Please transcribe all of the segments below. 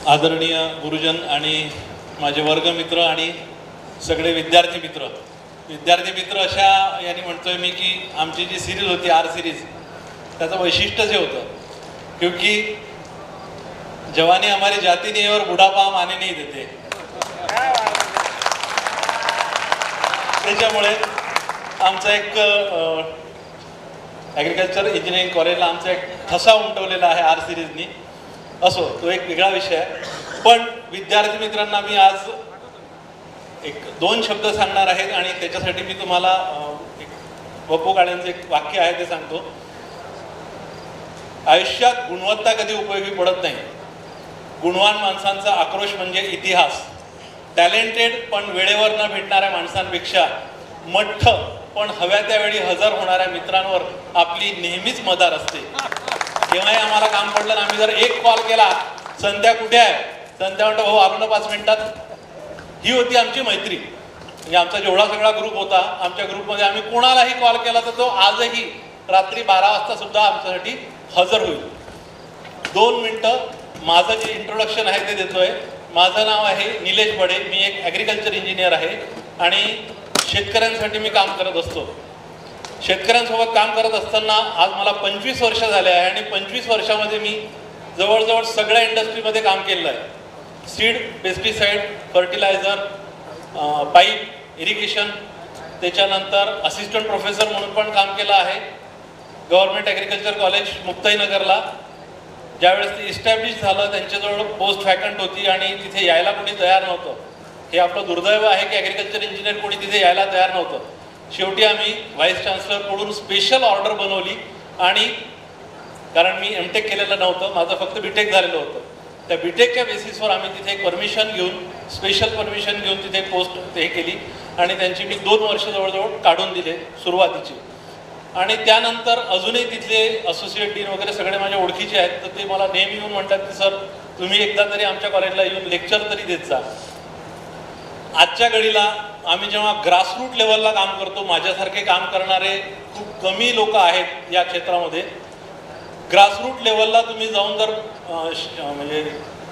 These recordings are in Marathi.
आदरणीय गुरुजन आणि माझे वर्गमित्र आणि सगळे विद्यार्थी मित्र अशा यांनी म्हणतोय मी की आमची जी सिरीज होती आर सिरीज त्याचं वैशिष्ट्य जे होतं क्योंकि जवानी हमारी जाती नहीं और बुढ़ापा हम आने नहीं देते, त्याच्यामुळे आमचा एक ॲग्रिकल्चर इंजिनिअरिंग कॉलेजला आमचा एक ठसा उमटवलेला आहे आर सिरीजनी. असो, तो एक वेगळा विषय आहे. पण विद्यार्थी मित्रांना मी आज एक दोन शब्द सांगणार आहेत आणि त्याच्यासाठी मी तुम्हाला एक वपू काळेंचं एक वाक्य आहे ते सांगतो. आयुष्यात गुणवत्ता कधी उपयोगी पडत नाही. गुणवान माणसांचा आक्रोश म्हणजे इतिहास. टॅलेंटेड पण वेळेवर न भेटणाऱ्या माणसांपेक्षा मठ्ठ पण हव्या त्यावेळी हजर होणाऱ्या मित्रांवर आपली नेहमीच मदार असते. केव्हाही आम्हाला काम पडलं ना, आम्ही जर एक कॉल केला, संध्या कुठे आहे, संध्या म्हणतो भाऊ आलो ना 5 मिनिटात. ही होती आमची मैत्री. म्हणजे आमचा जेवढा सगळा ग्रुप होता, आमच्या ग्रुपमध्ये आम्ही कोणालाही कॉल केला तर तो आजही रात्री 12 वाजता सुद्धा आमच्यासाठी हजर होईल. 2 मिनिटं माझं जे इंट्रोडक्शन आहे ते देतोय. माझं नाव आहे निलेश बडे. मी एक ॲग्रिकल्चर इंजिनियर आहे आणि शेतकऱ्यांसाठी मी काम करत असतो. शेतकऱ्यांसोबत काम करत असताना आज मला 25 वर्ष झाले आहे आणि 25 वर्षामध्ये मी जवळजवळ सगळ्या इंडस्ट्रीमध्ये काम केलेलं आहे. Seed, pesticide, fertiliser, pipe, irrigation, त्याच्यानंतर असिस्टंट प्रोफेसर म्हणून पण काम केलं आहे. गव्हर्नमेंट ॲग्रिकल्चर कॉलेज मुक्ताईनगरला ज्यावेळेस ते इस्टॅब्लिश झालं त्यांच्याजवळ पोस्ट व्हॅकंट होती आणि तिथे यायला कोणी तयार नव्हतं. हे आपलं दुर्दैव आहे की ॲग्रिकल्चर इंजिनियर कोणी तिथे यायला तयार नव्हतं. शेवटी आम्ही व्हाईस चान्सलरकडून स्पेशल ऑर्डर बनवली आणि कारण मी एमटेक केलेलं नव्हतं, माझं फक्त बीटेक झालेलं होतं. त्या बीटेकच्या बेसिसवर आम्ही तिथे एक परमिशन घेऊन, स्पेशल परमिशन घेऊन तिथे पोस्ट हे केली आणि त्यांची मी 2 वर्ष जवळजवळ काढून दिले सुरुवातीची. आणि त्यानंतर अजूनही तिथले असोसिएट डीन वगैरे सगळे माझ्या ओळखीचे आहेत. तर ते मला नेहमी येऊन म्हणतात की सर तुम्ही एकदा तरी आमच्या कॉलेजला येऊन लेक्चर तरी देत जा. आजच्या घडीला आम्ही जेव्हा ग्रासरूट लेवलला काम करतो, माझ्यासारखे काम करणारे खूप कमी लोक आहेत या क्षेत्रामध्ये. ग्रासरूट लेवलला तुम्ही जाऊन जर म्हणजे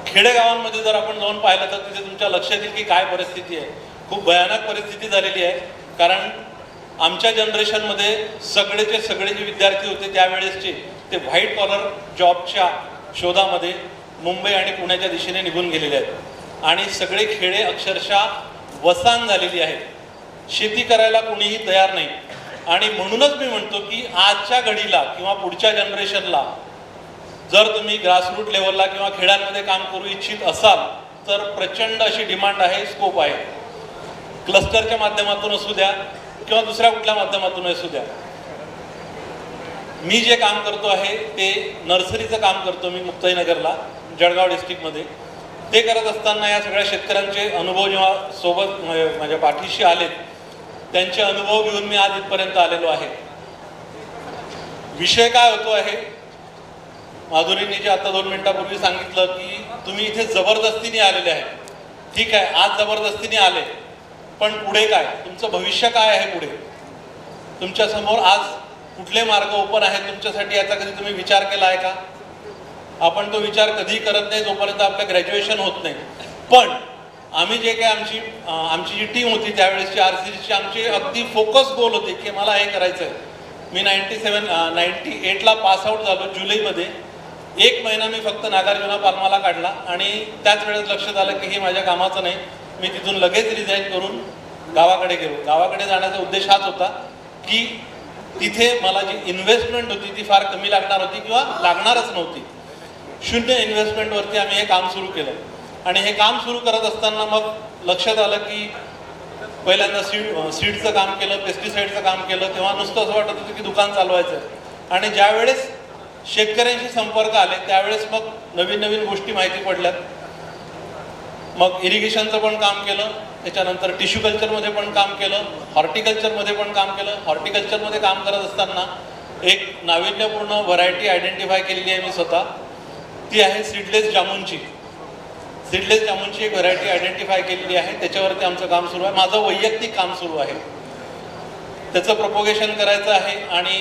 खेडेगावांमध्ये जर आपण जाऊन पाहिलं तर तिथे तुमच्या लक्षात येईल की काय परिस्थिती आहे. खूप भयानक परिस्थिती झालेली आहे. कारण आमच्या जनरेशनमध्ये सगळेचे सगळे जे विद्यार्थी होते त्यावेळेसचे ते व्हाईट कॉलर जॉबच्या शोधामध्ये मुंबई आणि पुण्याच्या दिशेने निघून गेलेले आहेत आणि सगळे खेडे अक्षरशः वसान झालेली आहेत. शेती करायला कोणीही तयार नाही. आणि म्हणूनच मी म्हणतो की आजच्या घडीला किंवा पुढच्या जनरेशनला जर तुम्ही ग्रासरूट लेवलला किंवा खेड्यांमध्ये काम करू इच्छित असाल तर प्रचंड अशी डिमांड आहे, स्कोप आहे. क्लस्टरच्या माध्यमातून असू द्या किंवा दुसऱ्या कुठल्या माध्यमातून असू द्या. मी जे काम करतो आहे ते नर्सरीचं काम करतो मी मुक्ताईनगरला, जळगाव डिस्ट्रिक्टमध्ये. ते करत असताना या सगळ्या शेतकऱ्यांचे अनुभव जेव्हा सोबत माझ्या पाठीशी आलेत, त्यांचे अनुभव घेऊन मी आज इथपर्यंत आलेलो आहे. विषय काय होतो आहे, माधुरीने जे आता 2 मिनिटापूर्वी सांगितलं की तुम्ही इथे जबरदस्तीने आलेले आहे. ठीक आहे, आज जबरदस्तीने आले, पण पुढे काय, तुमचं भविष्य काय आहे पुढे, तुमच्यासमोर आज कुठले मार्ग ओपन आहेत तुमच्यासाठी, याचा कधी तुम्ही विचार केला आहे का? आपण तो विचार कधी करत नाही जोपर्यंत आपलं ग्रॅज्युएशन होत नाही. पण आम्ही जे काही आमची जी टीम होती त्यावेळेसची आर सिरीजची, आमचे अगदी फोकस गोल होते की मला हे करायचं आहे. मी 98ला पासआउट झालो जुलैमध्ये. 1 महिना मी फक्त नागार्जुना पाल्माला काढला आणि त्याच वेळेस लक्षात आलं की हे माझ्या कामाचं नाही. मी तिथून लगेच रिझाईन करून गावाकडे गेलो. गावाकडे जाण्याचा उद्देश हाच होता की तिथे मला जी इन्व्हेस्टमेंट होती ती फार कमी लागणार होती किंवा लागणारच नव्हती. 0 इन्व्हेस्टमेंटवरती आम्ही हे काम सुरू केलं. आणि हे काम सुरू करत असताना मग लक्षात आलं की पहिल्यांदा सीडचं काम केलं, पेस्टिसाईडचं काम केलं. तेव्हा नुसतं असं वाटत होतं की दुकान चालवायचं आहे. आणि ज्यावेळेस शेतकऱ्यांशी संपर्क आले त्यावेळेस मग नवीन नवीन गोष्टी माहिती पडल्यात. मग इरिगेशनचं पण काम केलं, त्याच्यानंतर टिश्यू कल्चरमध्ये पण काम केलं, हॉर्टिकल्चरमध्ये पण काम केलं. हॉर्टिकल्चरमध्ये काम करत असताना एक नाविन्यपूर्ण व्हरायटी आयडेंटिफाय केलेली आहे मी स्वतः. ती आहे सीडलेस जामुनची. सीडलेस जामुनची एक व्हरायटी आयडेंटिफाय केलेली आहे. त्याच्यावरती आमचं काम सुरू आहे. माझं वैयक्तिक काम सुरू आहे. त्याचं प्रोपोगेशन करायचं आहे आणि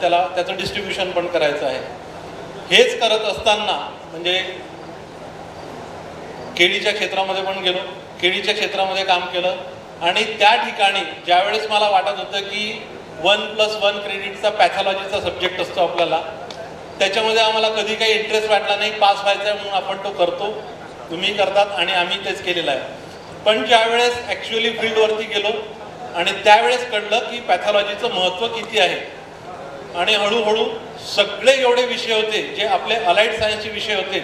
त्याचं डिस्ट्रीब्युशन पण करायचं आहे. हेच करत असताना म्हणजे केळीच्या क्षेत्रामध्ये पण गेलो, केळीच्या क्षेत्रामध्ये काम केलं आणि त्या ठिकाणी ज्यावेळेस मला वाटत होतं की 1+1 क्रेडिटचा पॅथॉलॉजीचा सब्जेक्ट असतो आपल्याला, त्याच्यामध्ये आम्हाला कधी काही इंटरेस्ट वाटला नाही, पास व्हायचा आहे म्हणून आपण तो करतो, तुम्ही करतात आणि आम्ही तेच केलेलं आहे. पण ज्यावेळेस ॲक्च्युअली फील्डवरती गेलो आणि त्यावेळेस कळलं की पॅथॉलॉजीचं महत्त्व किती आहे आणि हळूहळू सगळे एवढे विषय होते जे आपले अलाइड सायन्सचे विषय होते,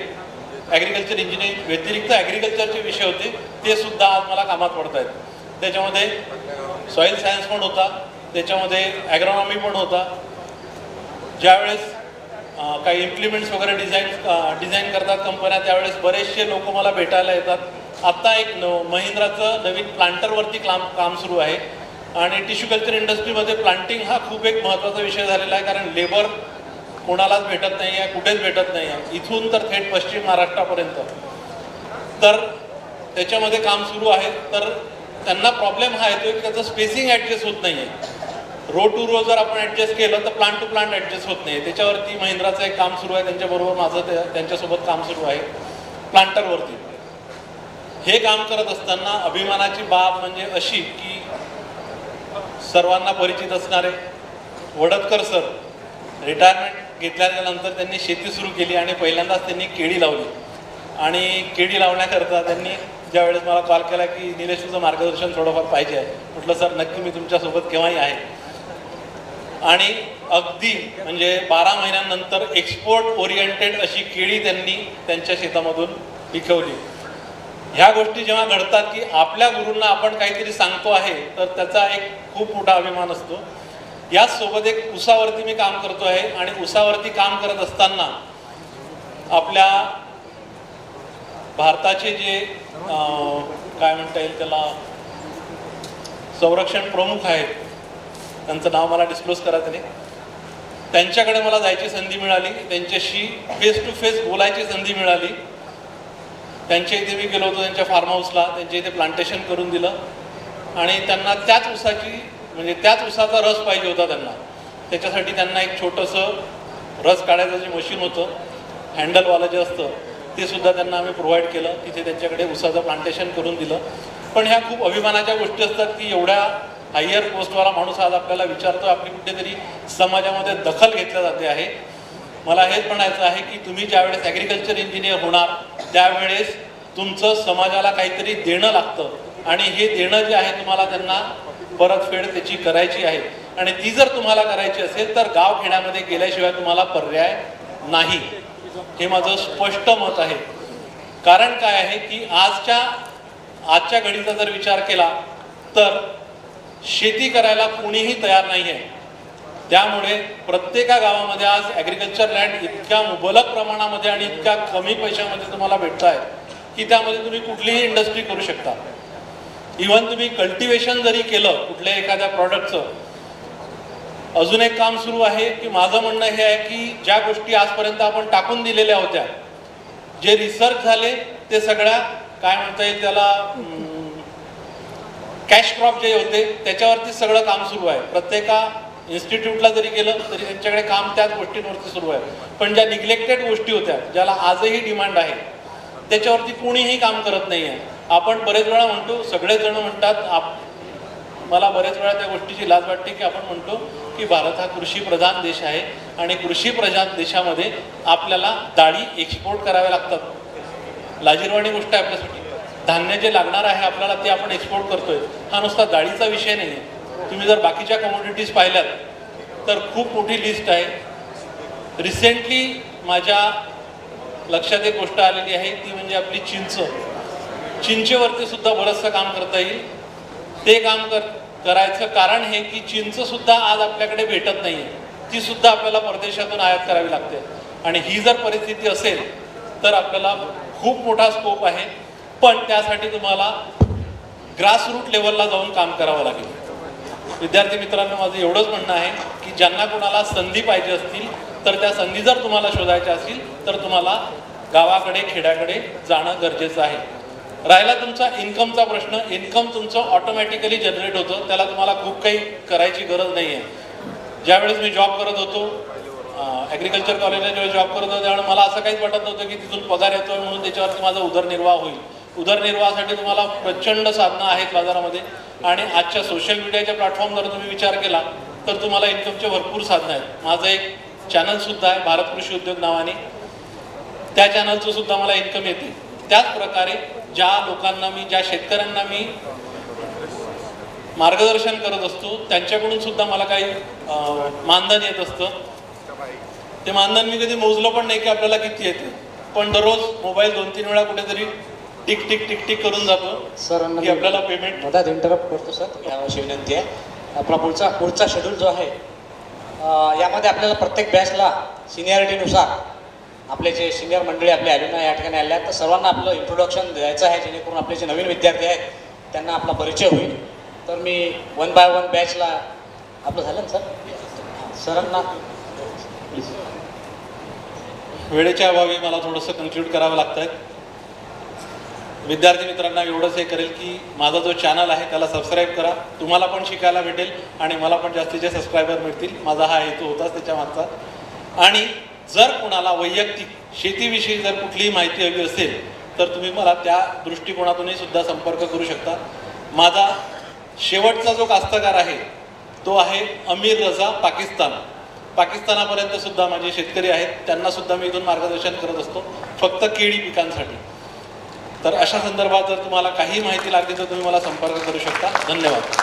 ॲग्रिकल्चर इंजिनिअरिंग व्यतिरिक्त ॲग्रिकल्चरचे विषय होते, ते सुद्धा आज मला कामात पडत आहेत. त्याच्यामध्ये सॉईल सायन्स पण होता, त्याच्यामध्ये ॲग्रॉनॉमी पण होता. ज्यावेळेस काही इम्प्लिमेंट्स वगैरे डिझाईन करतात कंपन्या, त्यावेळेस बरेचसे लोक मला भेटायला येतात. आत्ता एक महिंद्राचं नवीन प्लांटरवरती काम सुरू आहे आणि टिश्यू कल्चर इंडस्ट्रीमध्ये प्लांटिंग हा खूप एक महत्त्वाचा विषय झालेला आहे, कारण लेबर कोणालाच भेटत नाही आहे, कुठेच भेटत नाही आहे, इथून तर थेट पश्चिम महाराष्ट्रापर्यंत. तर त्याच्यामध्ये काम सुरू आहे. तर त्यांना प्रॉब्लेम हा येतो की त्याचं स्पेसिंग ॲडजस्ट होत नाही आहे. रो टू रो जर आपण ॲडजस्ट केलं तर प्लांट टू प्लांट ॲडजस्ट होत नाही. त्याच्यावरती महिंद्राचं एक काम सुरू आहे, त्यांच्याबरोबर माझं त्यांच्यासोबत काम सुरू आहे प्लांटरवरती. हे काम करत असताना अभिमानाची बाब म्हणजे अशी की सर्वांना परिचित असणारे वडदकर सर रिटायरमेंट घेतल्यानंतर त्यांनी शेती सुरू केली आणि पहिल्यांदाच त्यांनी केळी लावली. आणि केळी लावण्याकरता त्यांनी ज्यावेळेस मला कॉल केला की निलेश तुझं मार्गदर्शन थोडंफार पाहिजे आहे, म्हटलं सर नक्की मी तुमच्यासोबत केव्हाही आहे. आणि अगदी म्हणजे 12 महिन्यानंतर एक्सपोर्ट ओरिएंटेड अशी केळी त्यांनी त्यांच्या शेतामधून पिकवली. ह्या गोष्टी जेव्हा घडतात की आपल्या गुरूंना आपण काहीतरी सांगतो आहे तर त्याचा एक खूप मोठा अभिमान असतो. याचसोबत एक ऊसावरती मी काम करतो आहे आणि ऊसावरती काम करत असताना आपल्या भारताचे जे काय म्हणता येईल त्याला संरक्षण प्रमुख आहेत, त्यांचं नाव मला डिस्क्लोज करायचं नाही, त्यांच्याकडे मला जायची संधी मिळाली, त्यांच्याशी फेस टू फेस बोलायची संधी मिळाली. त्यांच्या इथे मी गेलो होतो, त्यांच्या फार्म हाऊसला, त्यांच्या इथे प्लांटेशन करून दिलं आणि त्यांना त्याच ऊसाचा रस पाहिजे होता त्यांना. त्याच्यासाठी त्यांना एक छोटंसं रस काढायचं जे मशीन होतं हँडलवालं जे असतं ते सुद्धा त्यांना आम्ही प्रोव्हाइड केलं. तिथे त्यांच्याकडे ऊसाचं प्लांटेशन करून दिलं. पण ह्या खूप अभिमानाच्या गोष्टी असतात की एवढ्या हायर पोस्टवाला माणूस आज आपल्याला विचारतो, आपली कुठेतरी समाजामध्ये दखल घेतली जाते आहे. मला हेच म्हणायचं आहे की तुम्ही ज्यावेळेस ॲग्रिकल्चर इंजिनियर होणार त्यावेळेस तुमचं समाजाला काहीतरी देणं लागतं आणि हे देणं जे आहे तुम्हाला त्यांना परतफेड त्याची करायची आहे. आणि ती जर तुम्हाला करायची असेल तर गाव खेड्यामध्ये गेल्याशिवाय तुम्हाला पर्याय नाही. हे माझं स्पष्ट मत आहे. कारण काय आहे की आजच्या घडीचा जर विचार केला तर शेती करायला कोणीही तयार नाही आहे. त्यामुळे प्रत्येका गावामध्ये आज ॲग्रिकल्चर लँड इतक्या मुबलक प्रमाणामध्ये आणि इतक्या कमी पैशामध्ये तुम्हाला भेटत आहे की त्यामध्ये तुम्ही कुठलीही इंडस्ट्री करू शकता. इव्हन तुम्ही कल्टिवेशन जरी केलं कुठल्या एखाद्या प्रॉडक्टचं. अजून एक काम सुरू आहे की माझं म्हणणं हे आहे की ज्या गोष्टी आजपर्यंत आपण टाकून दिलेल्या होत्या, जे रिसर्च झाले ते सगळ्या काय म्हणता येईल त्याला कॅश क्रॉप जे होते त्याच्यावरती सगळं काम सुरू आहे. प्रत्येका इन्स्टिट्यूटला जरी गेलं तरी त्यांच्याकडे काम त्याच गोष्टींवरती सुरू आहे. पण ज्या निग्लेक्टेड गोष्टी होत्या ज्याला आजही डिमांड आहे त्याच्यावरती कोणीही काम करत नाही आहे. आपण बरेच वेळा म्हणतो, सगळेच जण म्हणतात, मला बरेच वेळा त्या गोष्टीची लाज वाटते की आपण म्हणतो की भारत हा कृषीप्रधान देश आहे आणि कृषीप्रधान देशामध्ये आपल्याला डाळी एक्सपोर्ट कराव्या लागतात. लाजिरवाणी गोष्ट आहे आपल्यासाठी. धान्य जे लागणार आहे आपल्याला ते आपण एक्सपोर्ट करतोय. हा नुसता डाळीचा विषय नाही आहे. तुम्ही जर बाकीच्या कमोडिटीज पाहिल्यात तर खूप मोठी लिस्ट आहे. रिसेंटली माझ्या लक्षात एक गोष्ट आलेली आहे ती म्हणजे आपली चिंचेवरती सुद्धा बरंचसं काम करता येईल. ते काम करायचं कारण हे की चिंच सुद्धा आज आपल्याकडे भेटत नाही आहे. ती सुद्धा आपल्याला परदेशातून आयात करावी लागते आणि ही जर परिस्थिती असेल तर आपल्याला खूप मोठा स्कोप आहे. पण त्यासाठी तुम्हाला ग्रासरूट लेवलला जाऊन काम करावं लागेल. विद्यार्थी मित्रांनो, माझं एवढंच म्हणणं आहे की ज्यांना कोणाला संधी पाहिजे असतील तर त्या संधी जर तुम्हाला शोधायच्या असतील तर तुम्हाला गावाकडे खेड्याकडे जाणं गरजेचं आहे. राहिला तुमचा इन्कमचा प्रश्न, इन्कम तुमचं ऑटोमॅटिकली जनरेट होतं. त्याला तुम्हाला खूप काही करायची गरज नाही आहे. ज्यावेळेस मी जॉब करत होतो ॲग्रिकल्चर कॉलेजला जेव्हा जॉब करत होतो त्यावेळेस मला असं काहीच वाटत नव्हतं की तिथून पगार येतोय म्हणून त्याच्यावरती माझा उदरनिर्वाह होईल. उदरनिर्वाहासाठी तुम्हाला प्रचंड साधनं आहेत बाजारामध्ये आणि आजच्या सोशल मीडियाच्या प्लॅटफॉर्मवर तुम्ही विचार केला तर तुम्हाला इन्कमचे भरपूर साधनं आहेत. माझं एक चॅनलसुद्धा आहे भारत कृषी उद्योग नावाने, त्या चॅनलचं सुद्धा मला इन्कम येते. त्याच प्रकारे ज्या लोकांना मी, ज्या शेतकऱ्यांना मी मार्गदर्शन करत असतो त्यांच्याकडून सुद्धा मला काही मानधन येत असतं. ते मानधन मी कधी मोजलं पण नाही की आपल्याला किती येते, पण दररोज मोबाईल 2-3 वेळा कुठेतरी टिक टिक टिक टिक करून जातो सर. की आपल्याला पेमेंट. मधात इंटरप्ट करतो सर, यावर्षी विनंती आहे. आपला पुढचा शेड्यूल जो आहे यामध्ये आपल्याला प्रत्येक बॅचला सिनियरिटीनुसार आपले जे सिनियर मंडळी आपले ॲल्युमनाय या ठिकाणी आले आहेत, तर सर्वांना आपलं इंट्रोडक्शन द्यायचं आहे, जेणेकरून आपले जे नवीन विद्यार्थी आहेत त्यांना आपला परिचय होईल. तर मी 1 बाय 1 बॅचला आपलं झालं ना सर, सरांना प्लीज. वेळेच्या अभावी मला थोडंसं कन्क्लूड करावं लागतं आहे. विद्यार्थी मित्रांना एवढंच हे करेल की माझा जो चॅनल आहे त्याला सबस्क्राईब करा. तुम्हाला पण शिकायला भेटेल आणि मला पण जास्तीचे सबस्क्रायबर मिळतील. माझा हा हेतू होताच त्याच्या मागचा. आणि जर कोणाला वैयक्तिक शेतीविषयी जर कुठलीही माहिती हवी असेल तर तुम्ही मला त्या दृष्टिकोनातूनही सुद्धा संपर्क करू शकता. माझा शेवटचा जो कास्तकार आहे तो आहे अमीर रजा, पाकिस्तानापर्यंत सुद्धा माझे शेतकरी आहेत, त्यांना सुद्धा मी इथून मार्गदर्शन करत असतो फक्त केळी पिकांसाठी. तर अशा संदर्भात जर तुम्हाला काही माहिती लागली तर तुम्ही मला संपर्क करू शकता. धन्यवाद.